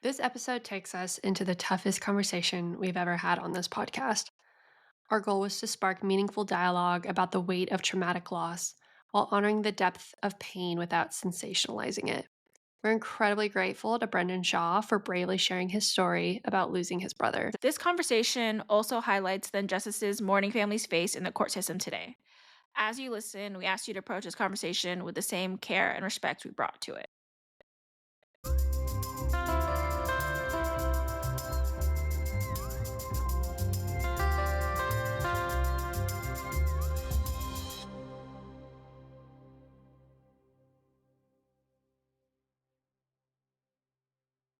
This episode takes us into the toughest conversation we've ever had on this podcast. Our goal was to spark meaningful dialogue about the weight of traumatic loss while honoring the depth of pain without sensationalizing it. We're incredibly grateful to Brendan Shaw for bravely sharing his story about losing his brother. This conversation also highlights the injustices mourning families face in the court system today. As you listen, we ask you to approach this conversation with the same care and respect we brought to it.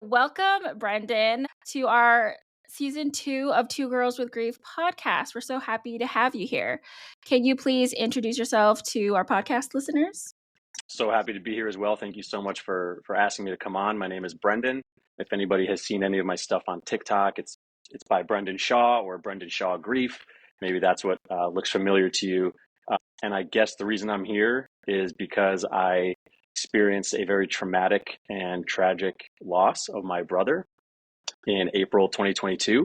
Welcome, Brendan, to our season 2 of Two Girls with Grief podcast. We're so happy to have you here. Can you please introduce yourself to our podcast listeners? So happy to be here as well. Thank you so much for asking me to come on. My name is Brendan. If anybody has seen any of my stuff on TikTok, it's by Brendan Shaw or Brendan Shaw Grief. Maybe that's what looks familiar to you. And I guess the reason I'm here is because I experienced a very traumatic and tragic loss of my brother in April 2022,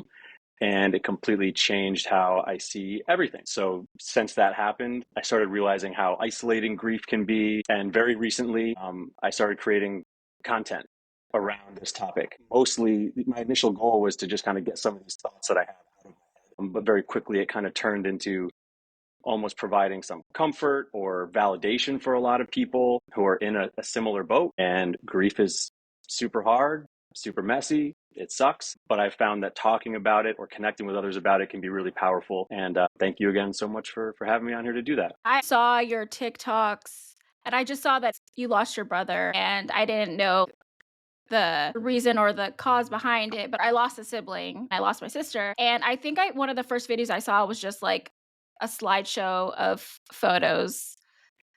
and it completely changed how I see everything. So since that happened, I started realizing how isolating grief can be. And very recently, I started creating content around this topic. Mostly, my initial goal was to just kind of get some of these thoughts that I have out of my head. But very quickly, it kind of turned into almost providing some comfort or validation for a lot of people who are in a similar boat. And grief is super hard, super messy. It sucks, but I've found that talking about it or connecting with others about it can be really powerful. And thank you again so much for having me on here to do that. I saw your TikToks and I just saw that you lost your brother, and I didn't know the reason or the cause behind it, but I lost a sibling. I lost my sister. And I think one of the first videos I saw was just like a slideshow of photos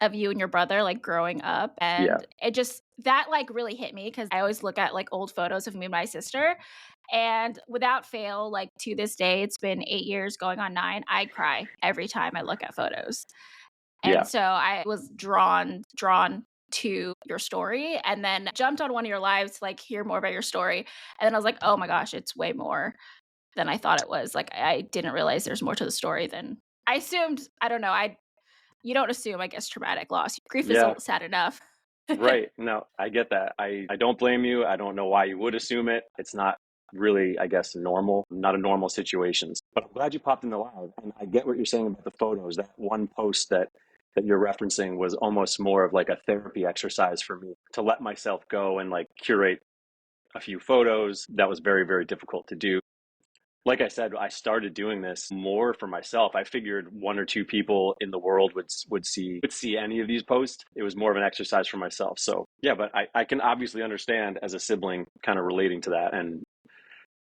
of you and your brother like growing up. Yeah, And it just that like really hit me because I always look at like old photos of me and my sister. And without fail, like to this day, it's been 8 years going on 9. I cry every time I look at photos. And yeah, so I was drawn to your story, and then jumped on one of your lives to like hear more about your story. And then I was like, "Oh my gosh, it's way more than I thought it was." Like I didn't realize there's more to the story than I assumed. I don't know. I You don't assume, I guess, traumatic loss. Grief is yeah. sad enough. Right. No, I get that. I don't blame you. I don't know why you would assume it. It's not really, I guess, normal, not a normal situation. But I'm glad you popped in the live. And I get what you're saying about the photos. That one post that you're referencing was almost more of like a therapy exercise for me to let myself go and like curate a few photos. That was very, very difficult to do. Like I said, I started doing this more for myself. I figured one or two people in the world would see any of these posts. It was more of an exercise for myself. So yeah, but I can obviously understand as a sibling kind of relating to that and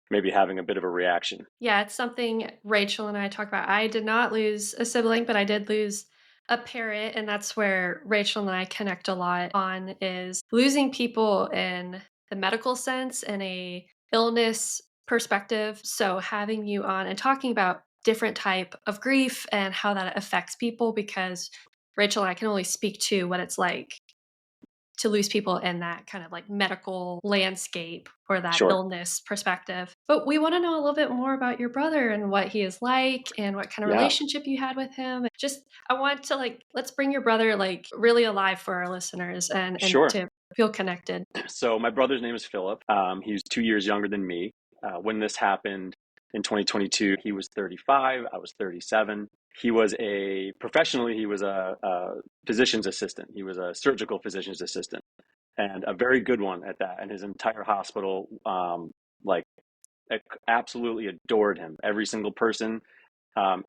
maybe having a bit of a reaction. Yeah, it's something Rachel and I talk about. I did not lose a sibling, but I did lose a parent, and that's where Rachel and I connect a lot on is losing people in the medical sense and a illness perspective. So having you on and talking about different type of grief and how that affects people because Rachel and I can only speak to what it's like to lose people in that kind of like medical landscape or that Sure. illness perspective. But we want to know a little bit more about your brother and what he is like and what kind of Yeah, relationship you had with him. Just I want to like let's bring your brother like really alive for our listeners and sure. to feel connected. So my brother's name is Philip. He's 2 years younger than me. When this happened in 2022, he was 35. I was 37. He was a physician's assistant. He was a surgical physician's assistant and a very good one at that. And his entire hospital, like, absolutely adored him. Every single person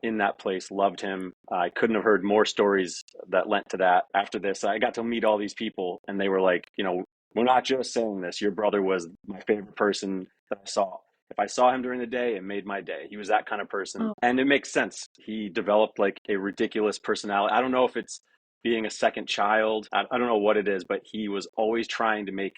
in that place loved him. I couldn't have heard more stories that lent to that. After this, I got to meet all these people, and they were like, we're not just saying this. Your brother was my favorite person that I saw. If I saw him during the day, it made my day. He was that kind of person. Oh, And it makes sense. He developed like a ridiculous personality. I don't know if it's being a second child. I don't know what it is, but he was always trying to make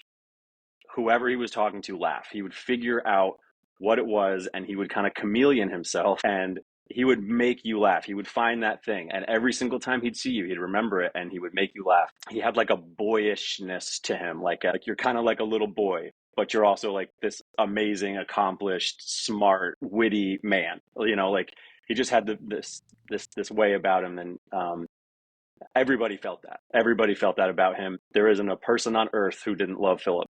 whoever he was talking to laugh. He would figure out what it was and he would kind of chameleon himself and he would make you laugh. He would find that thing. And every single time he'd see you, he'd remember it and he would make you laugh. He had like a boyishness to him, like you're kind of like a little boy. but you're also like this amazing, accomplished, smart, witty man. Like he just had this way about him, and everybody felt that. Everybody felt that about him. There isn't a person on earth who didn't love Philip.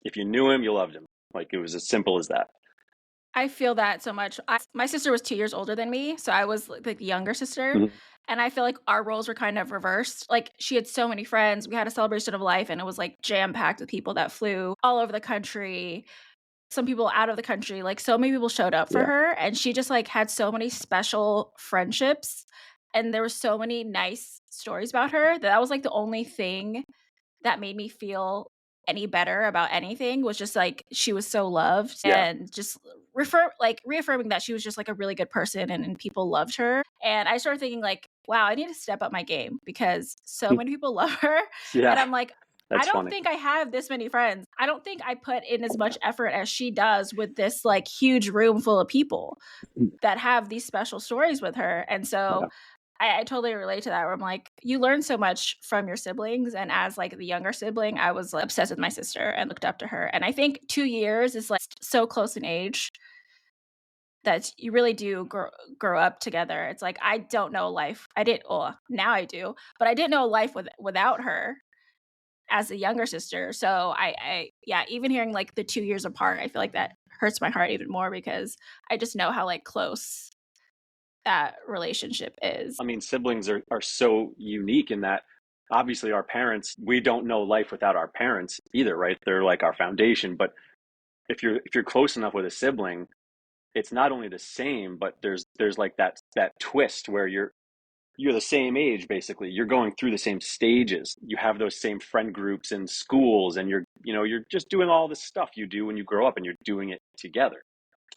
If you knew him, you loved him. Like it was as simple as that. I feel that so much. My sister was 2 years older than me, so I was like the younger sister, Mhm. and I feel like our roles were kind of reversed. Like she had so many friends. We had a celebration of life, and it was like jam packed with people that flew all over the country. Some people out of the country. Like so many people showed up for Yeah. her, and she just like had so many special friendships, and there were so many nice stories about her that was like the only thing that made me feel any better about anything was just like she was so loved Yeah. and just reaffirming that she was just like a really good person and people loved her. And I started thinking like, wow, I need to step up my game because so many people love her. And Yeah. I'm like, I That's don't funny. think I have this many friends. I don't think I put in as much effort as she does with this like huge room full of people that have these special stories with her. And so Yeah. I totally relate to that where I'm like, you learn so much from your siblings. And as like the younger sibling, I was like, obsessed with my sister and looked up to her. And I think 2 years is like so close in age that you really do grow up together. It's like I don't know life. I didn't. Oh, now I do, but I didn't know life without her as a younger sister. So yeah, even hearing like the 2 years apart, I feel like that hurts my heart even more because I just know how like close that relationship is. I mean, siblings are so unique in that obviously our parents, we don't know life without our parents either, right? They're like our foundation. But if you're close enough with a sibling, it's not only the same, but there's like that twist where you're the same age basically. You're going through the same stages. You have those same friend groups in schools, and you're just doing all this stuff you do when you grow up, and you're doing it together.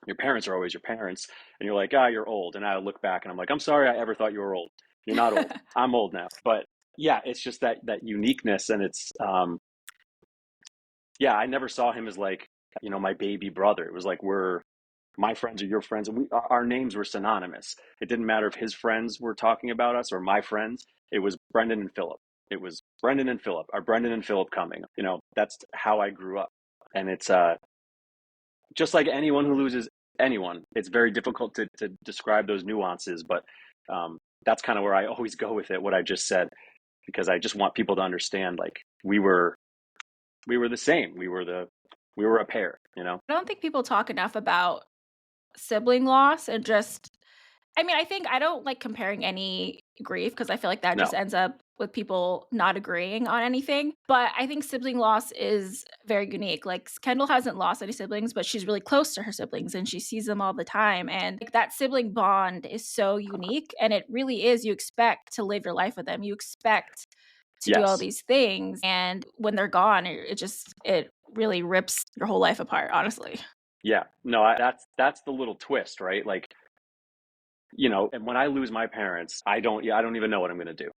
Your parents are always your parents, and you're like, you're old. And I look back and I'm like, I'm sorry I ever thought you were old. You're not old. I'm old now. But yeah, it's just that uniqueness, and it's yeah, I never saw him as like, my baby brother. It was like we're my friends are your friends, and our names were synonymous. It didn't matter if his friends were talking about us or my friends. It was Brendan and Philip. It was Brendan and Philip. Are Brendan and Philip coming? That's how I grew up, and it's just like anyone who loses anyone, it's very difficult to describe those nuances, but that's kind of where I always go with it, what I just said, because I just want people to understand, like, we were the same. We were a pair. I don't think people talk enough about sibling loss and just I mean, I think I don't like comparing any grief because I feel like that just No. ends up with people not agreeing on anything. But I think sibling loss is very unique. Like Kendall hasn't lost any siblings, but she's really close to her siblings and she sees them all the time. And like that sibling bond is so unique. And it really is, you expect to live your life with them. You expect to do all Yes. these things. And when they're gone, it really rips your whole life apart, honestly. Yeah. No, that's the little twist, right? Like, and when I lose my parents, I don't even know what I'm going to do.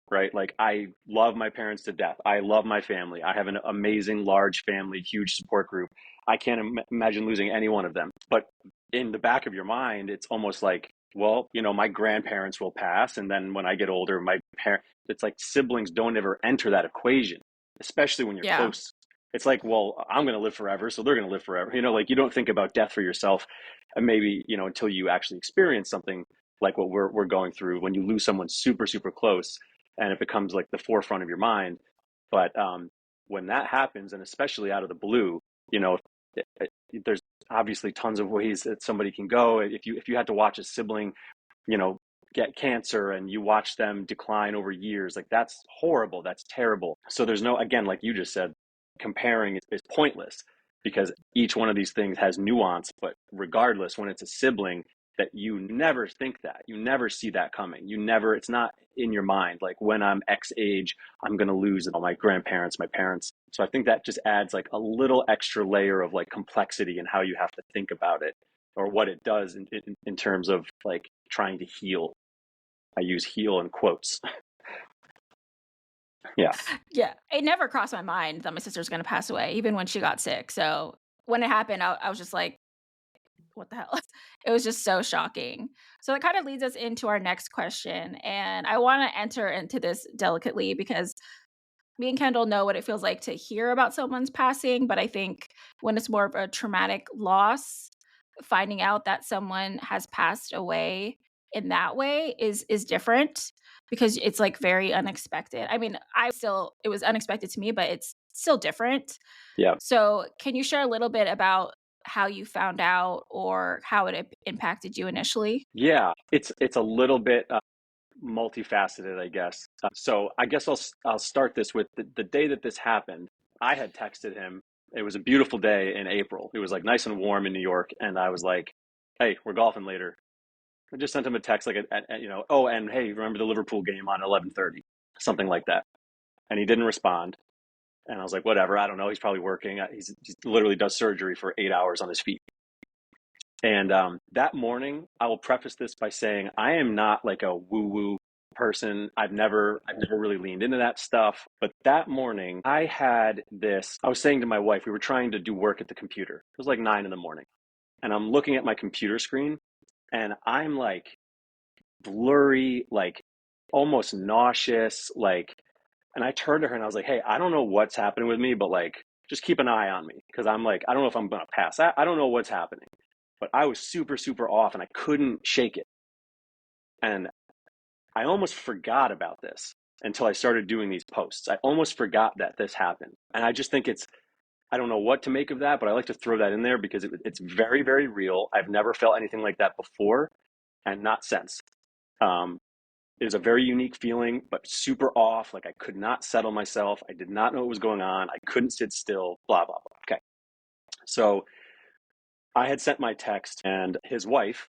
Right? Like I love my parents to death. I love my family. I have an amazing large family, huge support group. I can't imagine losing any one of them. But in the back of your mind, it's almost like, well, my grandparents will pass, and then when I get older, my parent it's like siblings don't ever enter that equation, especially when you're Yeah. close. It's like, well, I'm going to live forever, so they're going to live forever. Like you don't think about death for yourself, and maybe, until you actually experience something like what we're going through when you lose someone super super close, and it becomes like the forefront of your mind. But when that happens, and especially out of the blue, you know, there's obviously tons of ways that somebody can go. If you had to watch a sibling, you know, get cancer and you watch them decline over years, like that's horrible. That's terrible. So there's no, again, like you just said, comparing is pointless because each one of these things has nuance. But regardless, when it's a sibling, that you never think that you never see that coming. It's not in your mind. Like when I'm X age, I'm going to lose all my grandparents, my parents. So I think that just adds like a little extra layer of like complexity in how you have to think about it, or what it does in terms of like trying to heal. I use heal in quotes. Yeah. Yeah, it never crossed my mind that my sister was gonna pass away, even when she got sick, so when it happened, I was just like, "What the hell?" It was just so shocking. So that kind of leads us into our next question, and I wanna enter into this delicately because Me and Kendall know what it feels like to hear about someone's passing, but I think when it's more of a traumatic loss, finding out that someone has passed away in that way is different because it's, like, very unexpected. I mean, I still it was unexpected to me, but it's still different. Yeah. So, can you share a little bit about how you found out or how it impacted you initially? Yeah, it's a little bit multifaceted, I guess. So I guess I'll start this with the day that this happened. I had texted him. It was a beautiful day in April. It was like nice and warm in New York, and I was like, "Hey, we're golfing later." I just sent him a text like, oh, and hey, remember the Liverpool game on 11:30, something like that. And he didn't respond. And I was like, whatever. I don't know. He's probably working. He literally does surgery for 8 hours on his feet. And that morning, I will preface this by saying I am not like a woo woo person. I've never really leaned into that stuff. But that morning, I had this. I was saying to my wife, we were trying to do work at the computer. It was like 9 in the morning, and I'm looking at my computer screen, and I'm like blurry, like almost nauseous, like. And I turned to her and I was like, "Hey, I don't know what's happening with me, but like, just keep an eye on me because I'm like, I don't know if I'm gonna pass. I don't know what's happening." But I was super, super off and I couldn't shake it. And I almost forgot about this until I started doing these posts. I almost forgot that this happened. And I just think I don't know what to make of that, but I like to throw that in there because it's very, very real. I've never felt anything like that before and not since. Um, it was a very unique feeling, but super off. Like I could not settle myself. I did not know what was going on. I couldn't sit still, blah, blah, blah. Okay. So I had sent my text, and his wife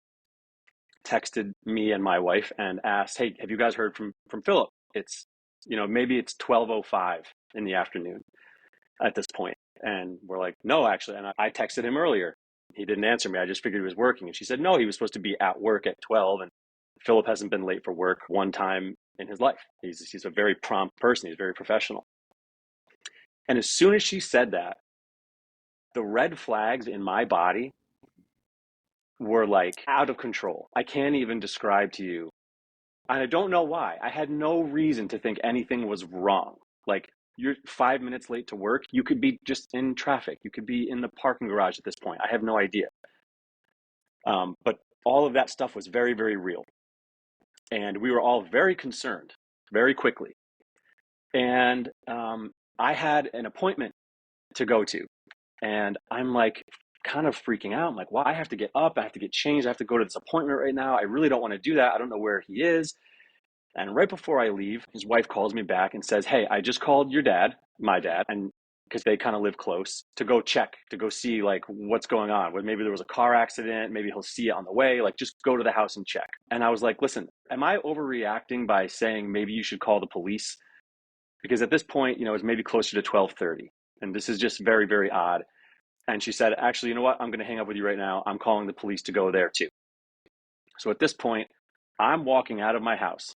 texted me and my wife and asked, "Hey, have you guys heard from Philip? It's maybe it's 12:05 in the afternoon at this point." And we're like, "No, actually." And I texted him earlier. He didn't answer me. I just figured he was working. And she said, "No, he was supposed to be at work at 12, and Philip hasn't been late for work one time in his life. He's a very prompt person. He's very professional." And as soon as she said that, the red flags in my body were like out of control. I can't even describe to you. And I don't know why. I had no reason to think anything was wrong. Like, you're 5 minutes late to work. You could be just in traffic. You could be in the parking garage at this point. I have no idea. But all of that stuff was very, very real. And we were all very concerned very quickly. And I had an appointment to go to. And I'm like, kind of freaking out. I'm like, well, I have to get up. I have to get changed. I have to go to this appointment right now. I really don't want to do that. I don't know where he is. And right before I leave, his wife calls me back and says, "Hey, I just called your dad, my dad, and because they kind of live close, to go check, to go see like what's going on. Maybe there was a car accident. Maybe he'll see it on the way. Like, just go to the house and check." And I was like, "Listen, am I overreacting by saying maybe you should call the police?" Because at this point, it's maybe closer to 12:30, and this is just very, very odd. And she said, "Actually, you know what? I'm going to hang up with you right now. I'm calling the police to go there too." So at this point, I'm walking out of my house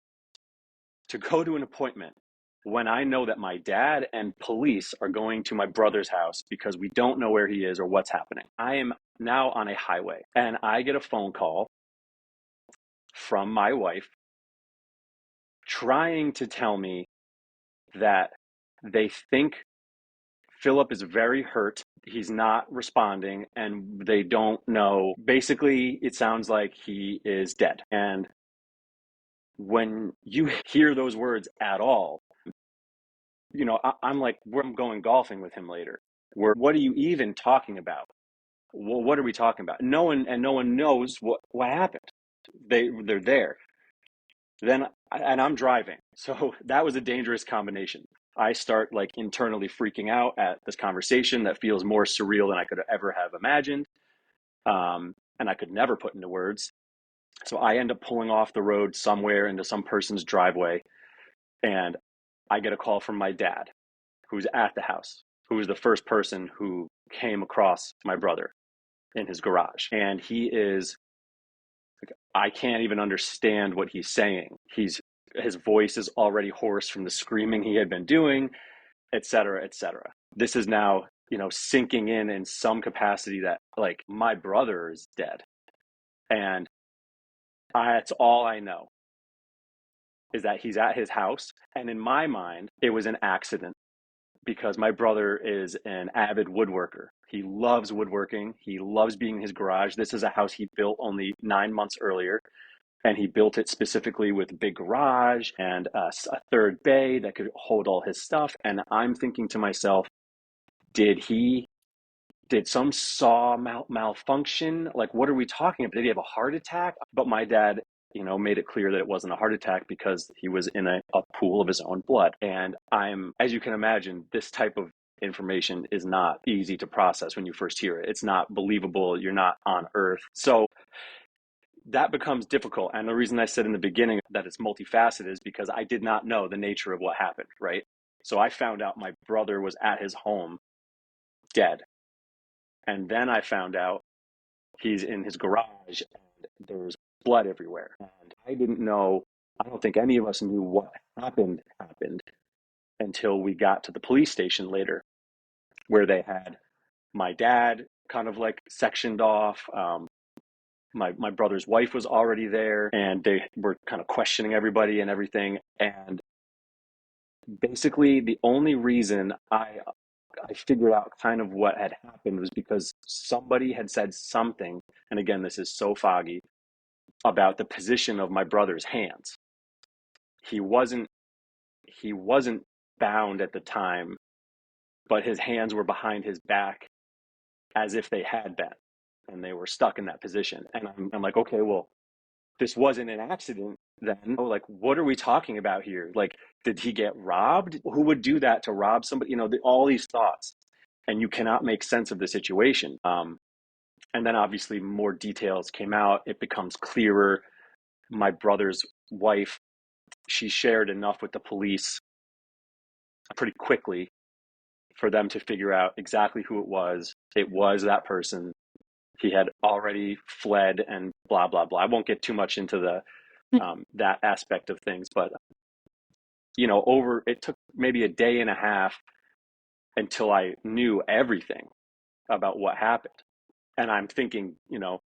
to go to an appointment when I know that my dad and police are going to my brother's house because we don't know where he is or what's happening. I am now on a highway and I get a phone call from my wife trying to tell me that they think Philip is very hurt. He's not responding and they don't know. Basically, it sounds like he is dead. And when you hear those words at all, I'm like, I'm going golfing with him later. What are you even talking about? Well, what are we talking about? No one knows what happened. They're there. And I'm driving. So that was a dangerous combination. I start like internally freaking out at this conversation that feels more surreal than I could ever have imagined. And I could never put into words. So I end up pulling off the road somewhere into some person's driveway. And I get a call from my dad, who's at the house, who was the first person who came across my brother in his garage. And he is, I can't even understand what he's saying. His voice is already hoarse from the screaming he had been doing, et cetera, et cetera. This is now, sinking in some capacity that like my brother is dead. And that's all I know is that he's at his house. And in my mind, it was an accident. because my brother is an avid woodworker. He loves woodworking. He loves being in his garage. This is a house he built only 9 months earlier, and he built it specifically with a big garage and a third bay that could hold all his stuff. And I'm thinking to myself, did he did some saw malfunction? Like, what are we talking about? Did he have a heart attack? But my dad, made it clear that it wasn't a heart attack because he was in a pool of his own blood. And as you can imagine, this type of information is not easy to process when you first hear it. It's not believable. You're not on Earth. So that becomes difficult. And the reason I said in the beginning that it's multifaceted is because I did not know the nature of what happened, right? So I found out my brother was at his home dead. And then I found out he's in his garage and there's blood everywhere. And I didn't know, I don't think any of us knew what happened until we got to the police station later, where they had my dad kind of like sectioned off. My brother's wife was already there, and they were kind of questioning everybody and everything. And basically, the only reason I figured out kind of what had happened was because somebody had said something, and again, this is so foggy, about the position of my brother's hands. He wasn't he wasn't bound at the time, but his hands were behind his back as if they had been, and they were stuck in that position. And I'm like, okay, well, this wasn't an accident then. Like, what are we talking about here? Like, did he get robbed? Who would do that to rob somebody? All these thoughts, and you cannot make sense of the situation. And then obviously more details came out. It becomes clearer. My brother's wife, she shared enough with the police pretty quickly for them to figure out exactly who it was. It was that person. He had already fled and blah, blah, blah. I won't get too much into that aspect of things, but it took maybe a day and a half until I knew everything about what happened. And I'm thinking,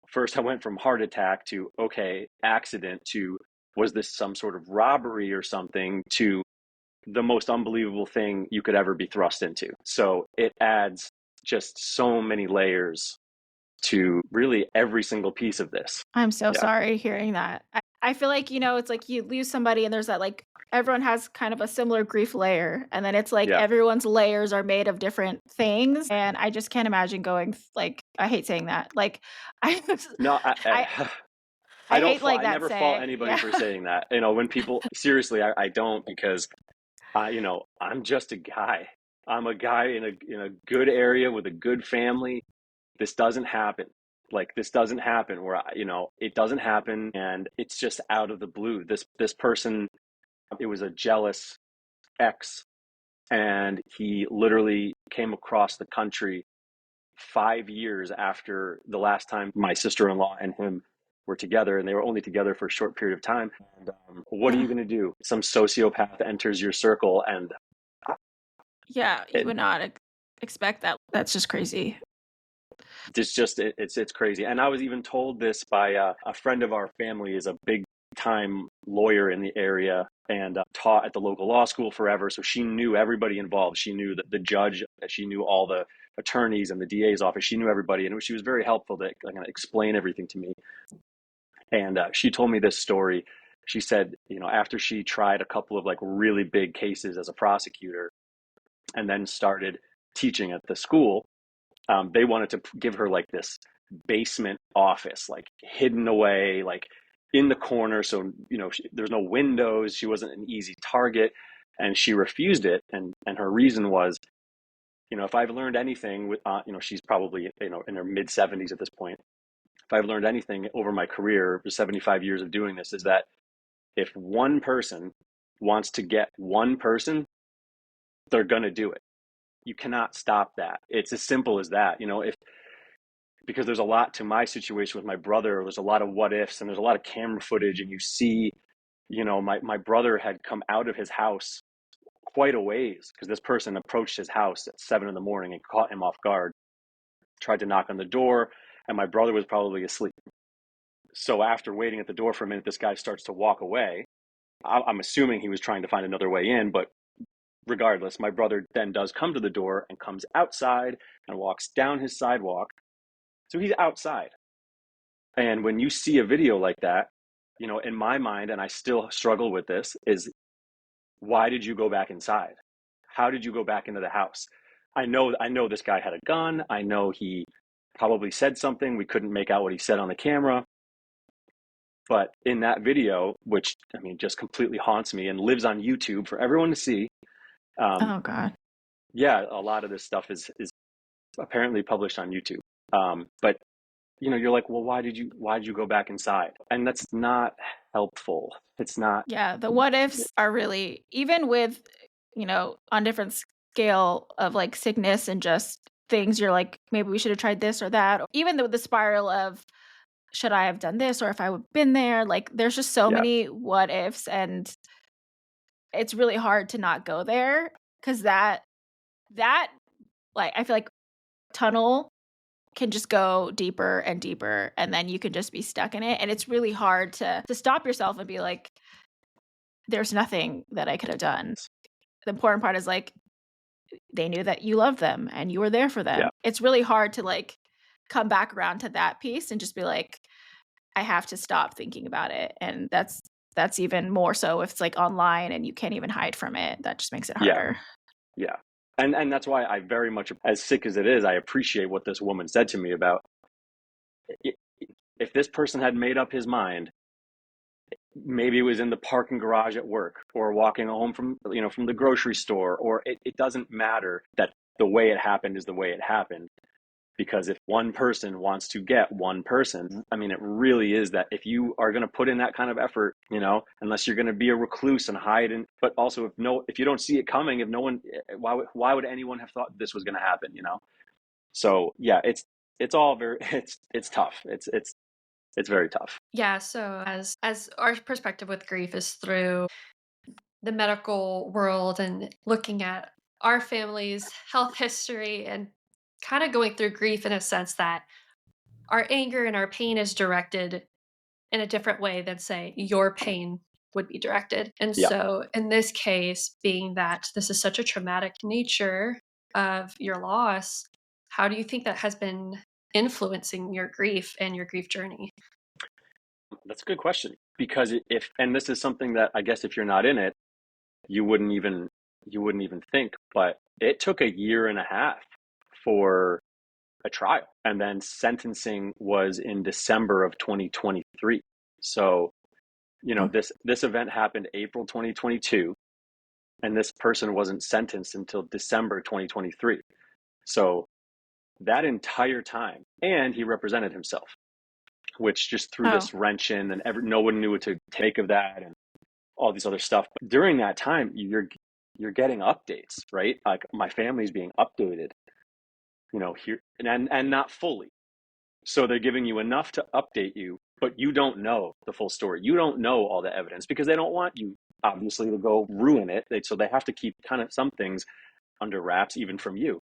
first I went from heart attack to, okay, accident to, was this some sort of robbery or something, to the most unbelievable thing you could ever be thrust into. So it adds just so many layers to really every single piece of this. I'm so Yeah. sorry hearing that. I feel like, it's like you lose somebody and there's that like everyone has kind of a similar grief layer. And then it's like Yeah. everyone's layers are made of different things. And I just can't imagine going like I hate saying that. Like I No, I I I don't hate fault, like I that never fault saying. anybody Yeah. for saying that. When people, seriously, I don't, because I'm just a guy. I'm a guy in a good area with a good family. This doesn't happen. Like, this doesn't happen where it doesn't happen, and it's just out of the blue. This person, it was a jealous ex, and he literally came across the country 5 years after the last time my sister-in-law and him were together, and they were only together for a short period of time. And what are you going to do? Some sociopath enters your circle, and Yeah, you it, would not expect that. That's just crazy. it's crazy. And I was even told this by a friend of our family, is a big time lawyer in the area, and taught at the local law school forever. So she knew everybody involved. She knew the judge. She knew all the attorneys and the DA's office. She knew everybody, and she was very helpful to kind of explain everything to me. And she told me this story. She said, after she tried a couple of like really big cases as a prosecutor, and then started teaching at the school, they wanted to give her like this basement office, like hidden away, like in the corner. So, there's no windows. She wasn't an easy target. And she refused it. And her reason was, if I've learned anything with, she's probably, in her mid 70s at this point. If I've learned anything over my career, for 75 years of doing this, is that if one person wants to get one person, they're going to do it. You cannot stop that. It's as simple as that. If because there's a lot to my situation with my brother. There's a lot of what ifs, and there's a lot of camera footage, and you see, my brother had come out of his house quite a ways because this person approached his house at 7 in the morning and caught him off guard, tried to knock on the door, and my brother was probably asleep. So after waiting at the door for a minute, this guy starts to walk away. I'm assuming he was trying to find another way in, but regardless, my brother then does come to the door and comes outside and walks down his sidewalk. So he's outside. And when you see a video like that, in my mind, and I still struggle with this, is why did you go back inside? How did you go back into the house? I know this guy had a gun. I know he probably said something. We couldn't make out what he said on the camera. But in that video, which I mean just completely haunts me and lives on YouTube for everyone to see, um, Oh God. yeah, a lot of this stuff is apparently published on YouTube. But you're like, well, why did you go back inside? And that's not helpful. It's not. Yeah, the what ifs are really, even with, on different scale of like sickness and just things you're like, maybe we should have tried this or that. Or even the spiral of should I have done this or if I would have been there? Like there's just so Yeah, many what ifs, and it's really hard to not go there because that like I feel like tunnel can just go deeper and deeper and then you can just be stuck in it. And it's really hard to stop yourself and be like, there's nothing that I could have done. The important part is like they knew that you loved them and you were there for yeah, them. It's really hard to like come back around to that piece and just be like, I have to stop thinking about it. And that's even more so if it's like online and you can't even hide from it. That just makes it yeah, harder. yeah. And that's why I very much, as sick as it is, I appreciate what this woman said to me about if this person had made up his mind, maybe it was in the parking garage at work or walking home from the grocery store, or it doesn't matter that the way it happened is the way it happened. Because if one person wants to get one person, I mean, it really is that if you are going to put in that kind of effort, unless you're going to be a recluse and hide, but also if you don't see it coming, if no one, why would anyone have thought this was going to happen? So yeah, it's all very, it's tough. It's very tough. Yeah, so as our perspective with grief is through the medical world and looking at our family's health history and kind of going through grief in a sense that our anger and our pain is directed in a different way than say your pain would be directed. And Yeah. so in this case, being that this is such a traumatic nature of your loss, how do you think that has been influencing your grief and your grief journey? That's a good question, because and this is something that I guess if you're not in it, you wouldn't even think, but it took a year and a half for a trial, and then sentencing was in December of 2023. So, Mm. this event happened April 2022, and this person wasn't sentenced until December 2023. So, that entire time, and he represented himself, which just threw Oh, this wrench in, and no one knew what to take of that, and all these other stuff. But during that time, you're getting updates, right? Like my family's being updated, here and not fully. So they're giving you enough to update you, but you don't know the full story. You don't know all the evidence because they don't want you obviously to go ruin it. So they have to keep kind of some things under wraps even from you.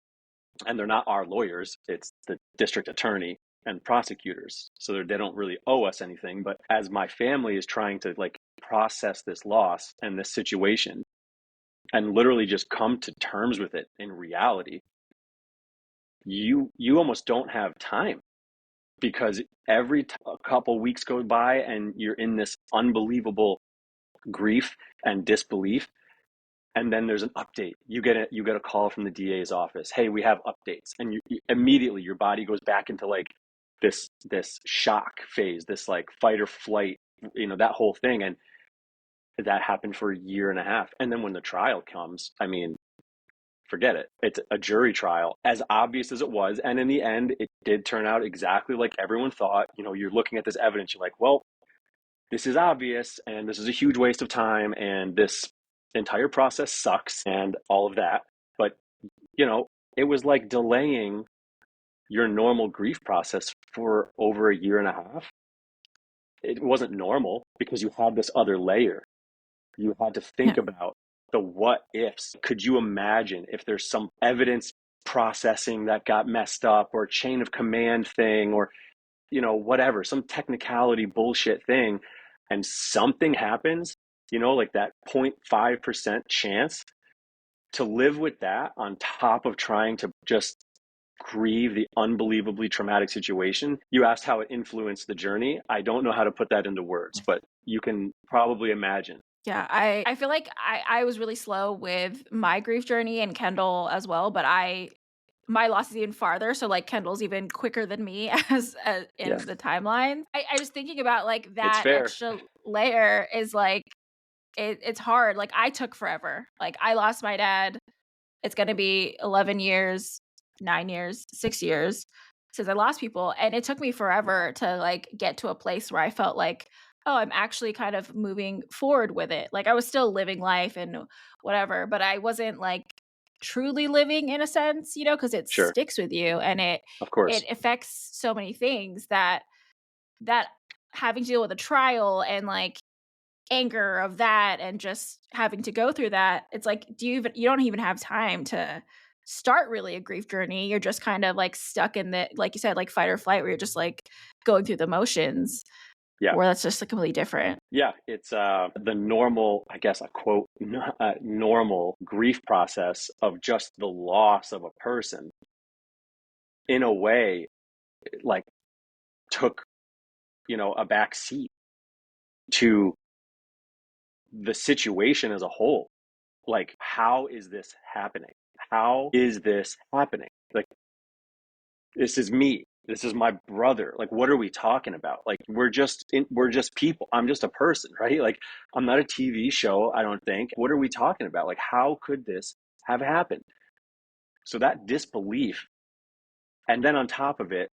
And they're not our lawyers, it's the district attorney and prosecutors. So they don't really owe us anything. But as my family is trying to like process this loss and this situation and literally just come to terms with it in reality, you almost don't have time, because a couple weeks go by and you're in this unbelievable grief and disbelief, and then there's an update. You get a call from the DA's office. Hey, we have updates, and immediately your body goes back into like this shock phase, this like fight or flight, that whole thing. And that happened for a year and a half. And then when the trial comes, I mean, forget it. It's a jury trial, as obvious as it was. And in the end, it did turn out exactly like everyone thought. You're looking at this evidence, you're like, well, this is obvious, and this is a huge waste of time, and this entire process sucks, and all of that. But, you know, it was like delaying your normal grief process for over a year and a half. It wasn't normal because you had this other layer. You had to yeah. think about the what ifs. Could you imagine if there's some evidence processing that got messed up, or chain of command thing, or whatever, some technicality bullshit thing, and something happens, like that 0.5% chance, to live with that on top of trying to just grieve the unbelievably traumatic situation. You asked how it influenced the journey. I don't know how to put that into words, but you can probably imagine. Yeah, I feel like I was really slow with my grief journey and Kendall as well, but my loss is even farther, so, like, Kendall's even quicker than me as Yeah, in the timeline. I was thinking about, like, it's that fair. extra layer is, like, it's hard, like, I took forever. Like, I lost my dad. It's gonna be 11 years, 9 years, 6 years since I lost people, and it took me forever to, like, get to a place where I felt like, "Oh, I'm actually kind of moving forward with it." Like, I was still living life and whatever, but I wasn't, like, truly living in a sense, because it Sure, sticks with you and of it course. affects so many things that having to deal with a trial and, like, anger of that and just having to go through that, it's like, you don't even have time to start really a grief journey. You're just kind of, like, stuck in the, like you said, like, fight or flight, where you're just, like, going through the motions, Yeah. where that's just, like, completely different. Yeah, it's the normal, I guess, a quote, normal grief process of just the loss of a person. In a way, like took a back seat to the situation as a whole. Like, how is this happening? How is this happening? Like, this is me. This is my brother. Like, what are we talking about? Like, we're just people. I'm just a person, right? Like, I'm not a TV show, I don't think. What are we talking about? Like, how could this have happened? So that disbelief, and then on top of it,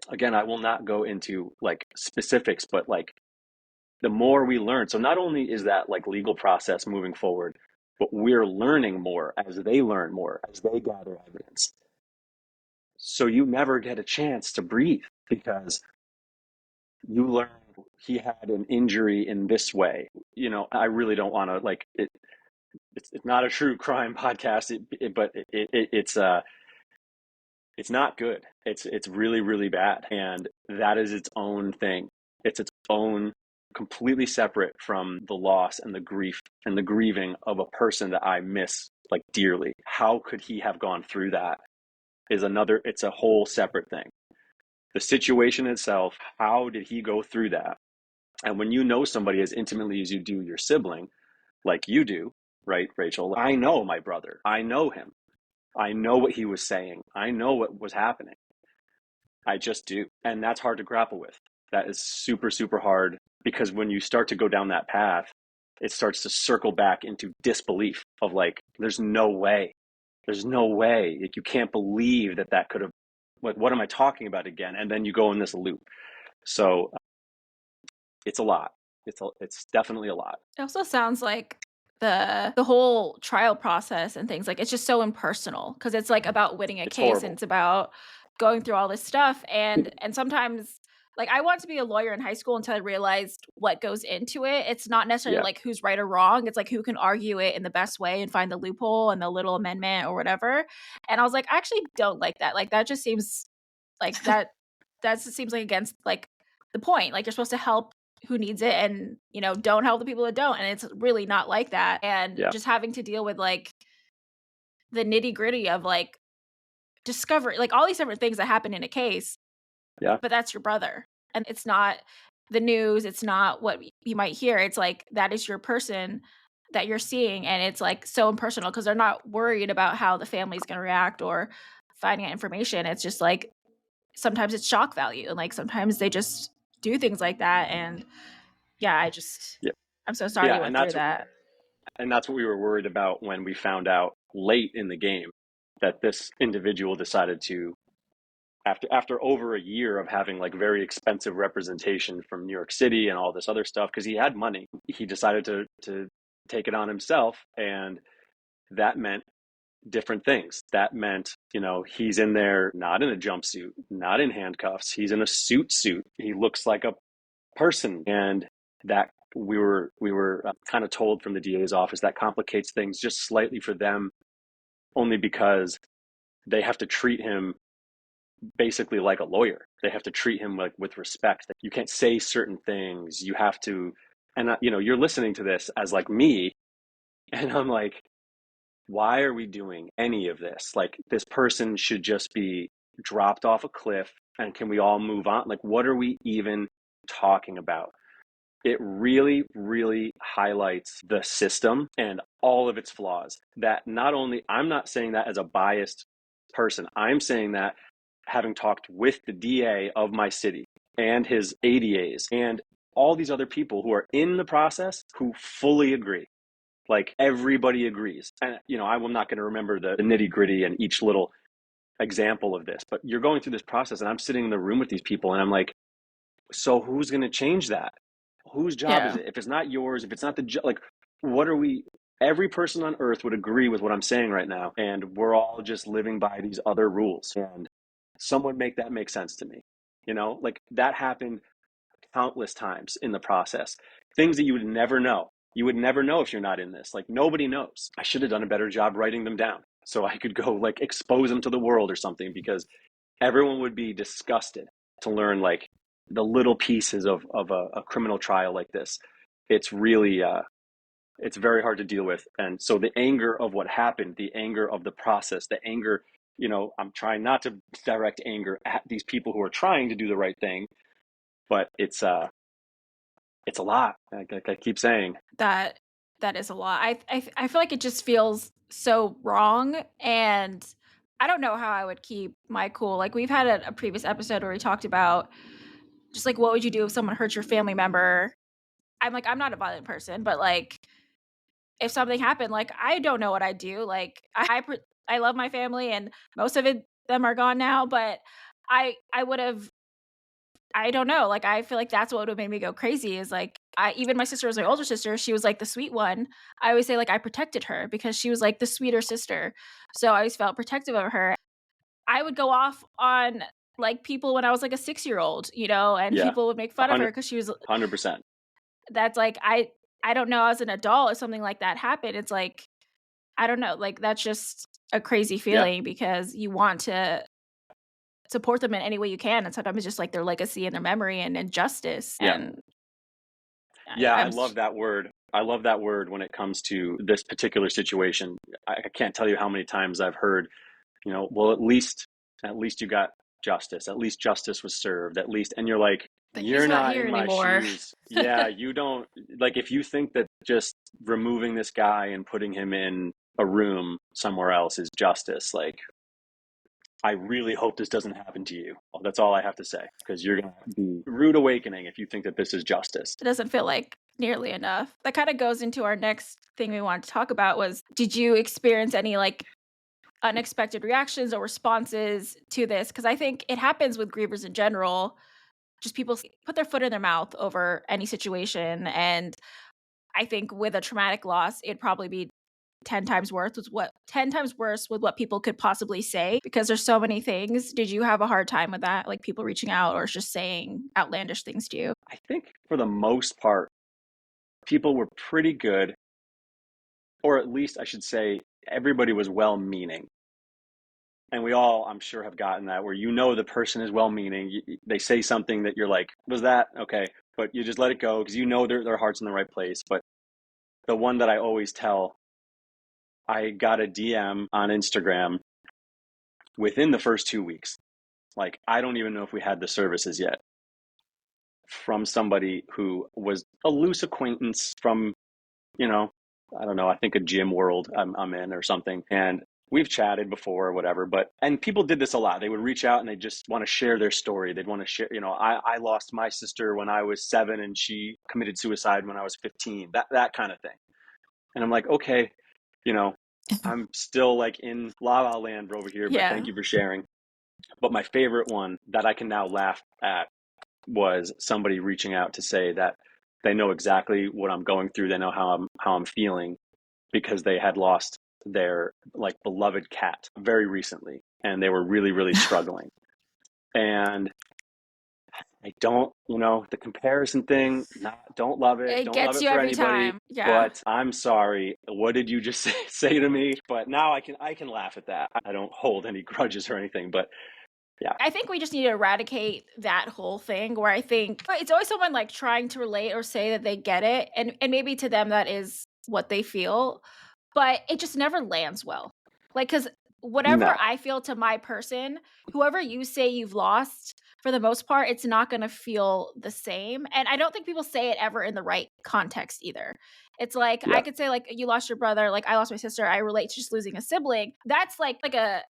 again, I will not go into like specifics, but like the more we learn. So not only is that like legal process moving forward, but we're learning more as they learn more, as they gather evidence. So you never get a chance to breathe because you learn he had an injury in this way. I really don't want to like it. It's not a true crime podcast, but it's not good. It's really really bad, and that is its own thing. It's its own, completely separate from the loss and the grief and the grieving of a person that I miss like dearly. How could he have gone through that? Is another. It's a whole separate thing. The situation itself. How did he go through that? And when you know somebody as intimately as you do your sibling, like you do, right, Rachel? I know my brother. I know him. I know what he was saying. I know what was happening. I just do. And that's hard to grapple with. That is super, super hard because when you start to go down that path, it starts to circle back into disbelief of like, there's no way. There's no way. Like, you can't believe that could have, like, what am I talking about again? And then you go in this loop. So it's a lot. It's definitely a lot. It also sounds like the whole trial process and things, like, it's just so impersonal because it's, like, about winning a It's case, and horrible. it's about going through all this stuff, and sometimes, like, I wanted to be a lawyer in high school until I realized what goes into it. It's not necessarily, Yeah. like, who's right or wrong, it's, like, who can argue it in the best way and find the loophole and the little amendment or whatever, and I was like, "I actually don't like, that just seems like that just seems like against, like, the point, like, you're supposed to help who needs it and, don't help the people that don't, and it's really not like that, and Yeah. just having to deal with, like, the nitty-gritty of, like, discovery, like, all these different things that happen in a case, Yeah. but that's your brother, and it's not the news, it's not what you might hear, it's like, that is your person that you're seeing, and it's, like, so impersonal because 'cause they're not worried about how the family's gonna react or finding out information, it's just, like, sometimes it's shock value, and, like, sometimes they just do things like that, and yeah, Yeah. I'm so sorry Yeah. you went through that. And that's what we were worried about when we found out late in the game that this individual decided to, after over a year of having like very expensive representation from New York City and all this other stuff, because he had money, he decided to take it on himself, and that meant different things. That meant, he's in there not in a jumpsuit, not in handcuffs, he's in a suit. He looks like a person, and that we were kind of told from the DA's office that complicates things just slightly for them, only because they have to treat him basically like a lawyer. They have to treat him like with respect. You can't say certain things. You have to, and you're listening to this as like me, and I'm like, why are we doing any of this? Like, this person should just be dropped off a cliff, and can we all move on? Like, what are we even talking about? It really, really highlights the system and all of its flaws. That not only, I'm not saying that as a biased person, I'm saying that having talked with the DA of my city and his ADAs and all these other people who are in the process who fully agree. Like, everybody agrees. And, I'm not going to remember the nitty gritty and each little example of this, but you're going through this process, and I'm sitting in the room with these people, and I'm like, so who's going to change that? Whose job is Yeah. it? If it's not yours, if it's not like, what are we? Every person on earth would agree with what I'm saying right now, and we're all just living by these other rules. And someone make that make sense to me. Like, that happened countless times in the process. Things that you would never know. You would never know if you're not in this. Like, nobody knows. I should have done a better job writing them down so I could go, like, expose them to the world or something, because everyone would be disgusted to learn, like, the little pieces of a criminal trial like this. It's really it's very hard to deal with. And so the anger of what happened, the anger of the process, the anger, I'm trying not to direct anger at these people who are trying to do the right thing, but it's a lot. Like I keep saying. That that is a lot. I feel like it just feels so wrong, and I don't know how I would keep my cool. Like, we've had a previous episode where we talked about just like, what would you do if someone hurt your family member? I'm like, I'm not a violent person, but like, if something happened, like, I don't know what I'd do. Like, I love my family, and most of them are gone now, but I would have. I don't know. Like, I feel like that's what would have made me go crazy is like, even my sister was my older sister. She was like the sweet one. I always say like I protected her because she was like the sweeter sister. So I always felt protective of her. I would go off on like people when I was like a 6-year old, and Yeah, people would make fun of her because she was 100%. that's like I don't know, as an adult, if something like that happened, it's like I don't know, like that's just a crazy Yeah, feeling because you want to support them in any way you can, and sometimes it's just like their legacy and their memory and justice, yeah, and yeah. I I'm love s that word. I love that word when it comes to this particular situation. I can't tell you how many times I've heard, well, at least you got justice. At least justice was served. At least, and you're like, But he's you're not not here in my anymore. shoes. Yeah, you don't, like, if you think that just removing this guy and putting him in a room somewhere else is justice, like, I really hope this doesn't happen to you. That's all I have to say, because you're gonna be rude awakening if you think that this is justice. it doesn't feel like nearly enough. That kinda goes into our next thing we wanted to talk about was, did you experience any, like, unexpected reactions or responses to this? Because I think it happens with grievers in general, just people put their foot in their mouth over any situation, and I think with a traumatic loss, it'd probably be 10 times worse with what people could possibly say because there's so many things. Did you have a hard time with that? Like people reaching out or just saying outlandish things to you? I think for the most part, people were pretty good, or at least I should say, everybody was well meaning. And we all, I'm sure, have gotten that where the person is well meaning. They say something that you're like, was that okay? But you just let it go because their heart's in the right place. But the one that I always tell, I got a DM on Instagram within the first 2 weeks. Like, I don't even know if we had the services yet, from somebody who was a loose acquaintance from, I don't know, I think a gym world I'm in or something. And we've chatted before or whatever, and people did this a lot. They would reach out and they just want to share their story. They'd want to share, I lost my sister when I was 7 and she committed suicide when I was 15, that kind of thing. And I'm like, okay, you know, I'm still like in la la land over here, but thank Yeah. you for sharing. But my favorite one that I can now laugh at was somebody reaching out to say that they know exactly what I'm going through. They know how I'm feeling because they had lost their, like, beloved cat very recently, and they were really, really struggling. And I don't, the comparison thing, don't love it. It Don't love gets it you for every anybody. time. Yeah. But I'm sorry. What did you just say to me? But now I can laugh at that. I don't hold any grudges or anything. But yeah, I think we just need to eradicate that whole thing where I think it's always someone like trying to relate or say that they get it. And maybe to them that is what they feel. but it just never lands well. Like, cause whatever No. I feel to my person, whoever you say you've lost, for the most part, it's not gonna feel the same, and I don't think people say it ever in the right context either. It's like, I Yeah. could say, like, "You lost your brother," like, "I lost my sister," I relate to just losing a sibling. That's like a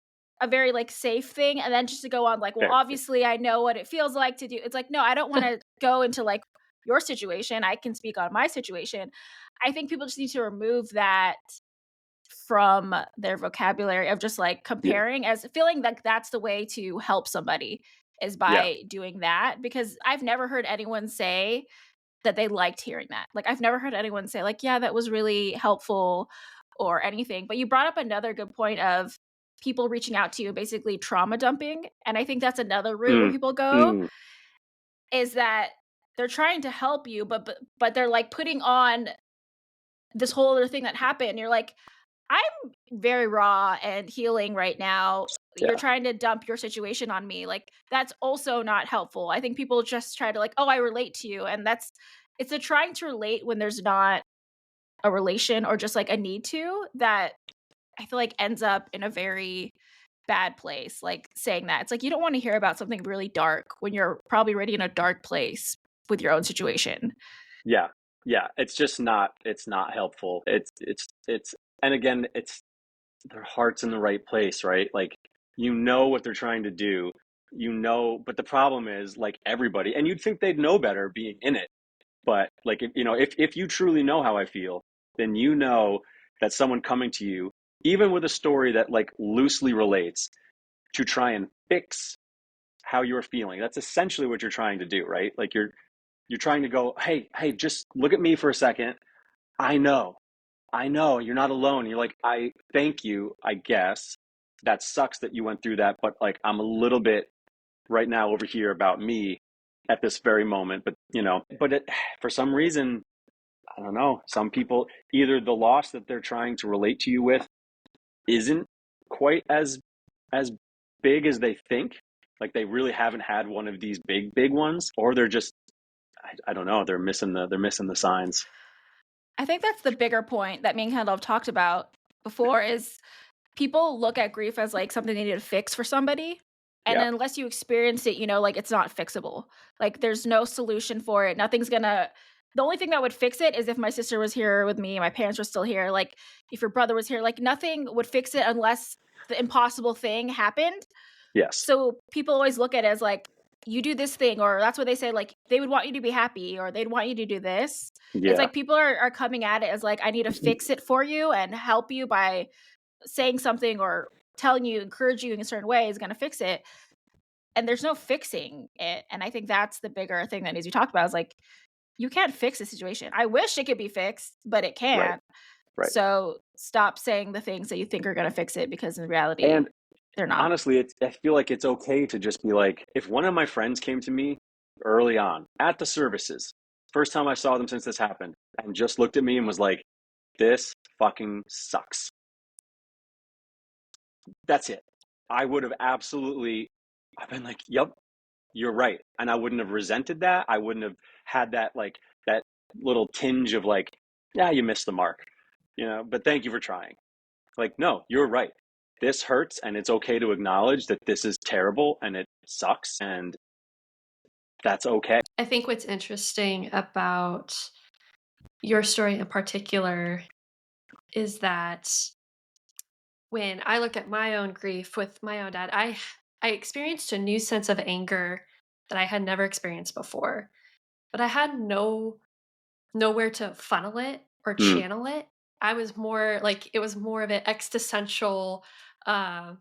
very, like, safe thing, and then just to go on, like, "Well, Fair. obviously, I know what it feels like to do," it's like, no, I don't wanna go into, like, your situation, I can speak on my situation. I think people just need to remove that from their vocabulary of just, like, Yeah. comparing as feeling like that's the way to help somebody is Yeah. by doing that, because I've never heard anyone say that they liked hearing that. Like, I've never heard anyone say, like, "Yeah, that was really helpful," or anything, but you brought up another good point of people reaching out to you, basically trauma dumping, and I think that's another route where Mm. people go, Mm. is that they're trying to help you, but they're, like, putting on this whole other thing that happened. You're like, "I'm very raw and healing right now. You're Yeah. trying to dump your situation on me." Like, that's also not helpful. I think people just try to like, "Oh, I relate to you," and it's a trying to relate when there's not a relation or just, like, a need to, that I feel like ends up in a very bad place, like, saying that. It's like, you don't wanna hear about something really dark when you're probably already in a dark place with your own situation. Yeah. Yeah. It's just not. It's not helpful. It's. And again, it's their heart's in the right place, right? Like you know what they're trying to do. You know, but the problem is like everybody, and you'd think they'd know better being in it. But like if, if you truly know how I feel, then you know that someone coming to you, even with a story that like loosely relates, to try and fix how you're feeling. That's essentially what you're trying to do, right? Like you're trying to go, hey, just look at me for a second. I know, I know you're not alone. You're like, I thank you, I guess. That sucks that you went through that, but like I'm a little bit right now over here about me at this very moment. But but for some reason, I don't know. Some people, either the loss that they're trying to relate to you with isn't quite as big as they think. Like they really haven't had one of these big ones, or they're just I don't know. They're missing the signs. I think that's the bigger point that me and Kendall have talked about before is people look at grief as, like, something they need to fix for somebody, and Yeah. unless you experience it, like, it's not fixable. Like, there's no solution for it, nothing's gonna the only thing that would fix it is if my sister was here with me, my parents were still here, like, if your brother was here, like, nothing would fix it unless the impossible thing happened. Yes. So, people always look at it as, like, you do this thing, or that's what they say, like, they would want you to be happy, or they'd want you to do this. It's Yeah. like people are coming at it as, like, I need to fix it for you and help you by saying something or telling you, encourage you in a certain way is gonna fix it, and there's no fixing it, and I think that's the bigger thing that needs to be talked about is, like, you can't fix the situation. I wish it could be fixed, but it Right. can't. Right. So, stop saying the things that you think are gonna fix it because in reality, And they're not. honestly, I feel like it's okay to just be like, if one of my friends came to me early on at the services, first time I saw them since this happened, and just looked at me and was like, this fucking sucks. That's it. I would have absolutely, I've been like, yep, you're right. And I wouldn't have resented that. I wouldn't have had that little tinge of like, yeah, you missed the mark, but thank you for trying. Like, no, you're right. This hurts, and it's okay to acknowledge that this is terrible and it sucks, and that's okay. I think what's interesting about your story in particular is that when I look at my own grief with my own dad, I experienced a new sense of anger that I had never experienced before. But I had nowhere to funnel it or Mm, channel it. I was more like it was more of an existential uh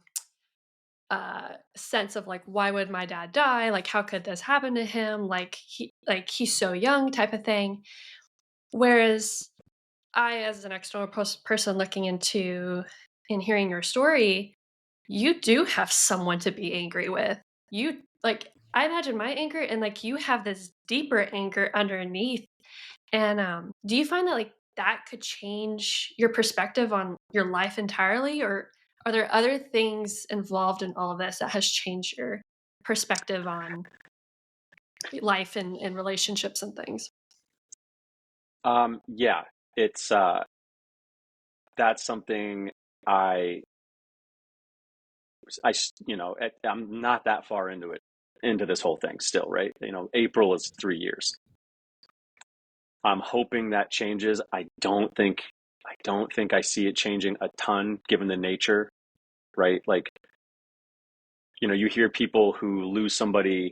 sense of like why would my dad die? Like how could this happen to him? He's so young type of thing. Whereas I, as an external person looking into and hearing your story, you do have someone to be angry with. You like I imagine my anger and like you have this deeper anger underneath. And do you find that like that could change your perspective on your life entirely, or are there other things involved in all of this that has changed your perspective on life and relationships and things? yeah, it's that's something I I'm not that far into this whole thing still, right? April is 3 years. I'm hoping that changes. I don't think I see it changing a ton given the nature, right? Like, you hear people who lose somebody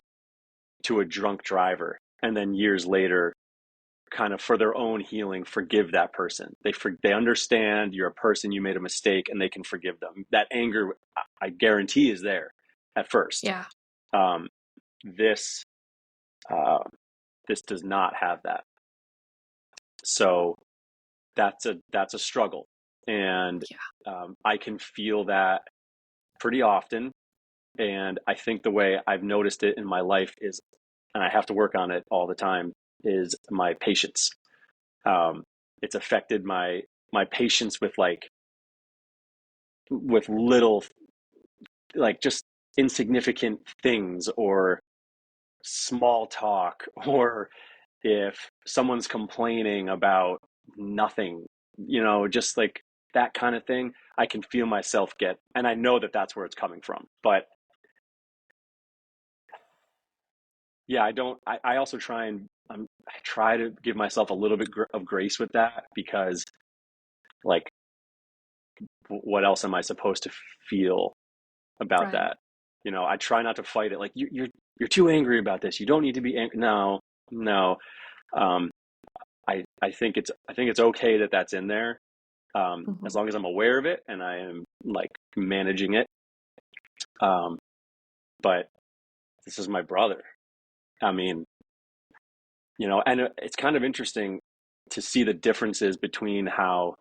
to a drunk driver and then years later kind of for their own healing forgive that person. They understand you're a person, you made a mistake, and they can forgive them. That anger, I guarantee, is there at first. Yeah. Um, this uh, this does not have that. So that's a struggle, and Yeah. I can feel that pretty often. And I think the way I've noticed it in my life is, and I have to work on it all the time, is my patience. It's affected my patience with little, like, just insignificant things or small talk, or if someone's complaining about nothing, just like that kind of thing. I can feel myself get, and I know that that's where it's coming from. But yeah, I don't. I also I try to give myself a little bit of grace with that, because, like, what else am I supposed to feel about Right. that? I try not to fight it. Like, you're too angry about this. You don't need to be angry. No, no. Um, I think it's okay that that's in there, as Mhm. long as I'm aware of it and I am, like, managing it. Um, but this is my brother. I mean, and it's kind of interesting to see the differences between how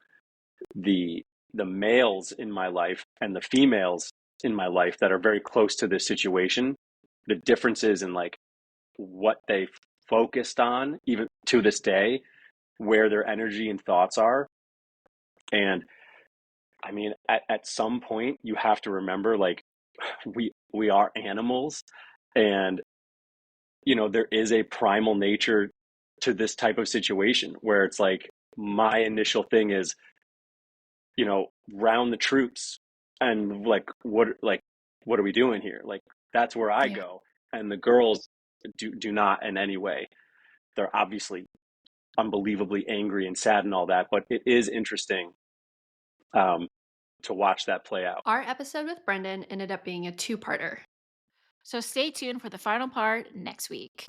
the the males in my life and the females in my life that are very close to this situation, the differences in, like, what they focused on, even to this day, where their energy and thoughts are. And I mean, at some point you have to remember, like, we are animals, and there is a primal nature to this type of situation where it's like, my initial thing is, round the troops, and, like what are we doing here? Like, that's where I Yeah. go. And the girls do not in any way. They're obviously unbelievably angry and sad and all that, but it is interesting, um, to watch that play out. Our episode with Brendan ended up being a two-parter. So stay tuned for the final part next week.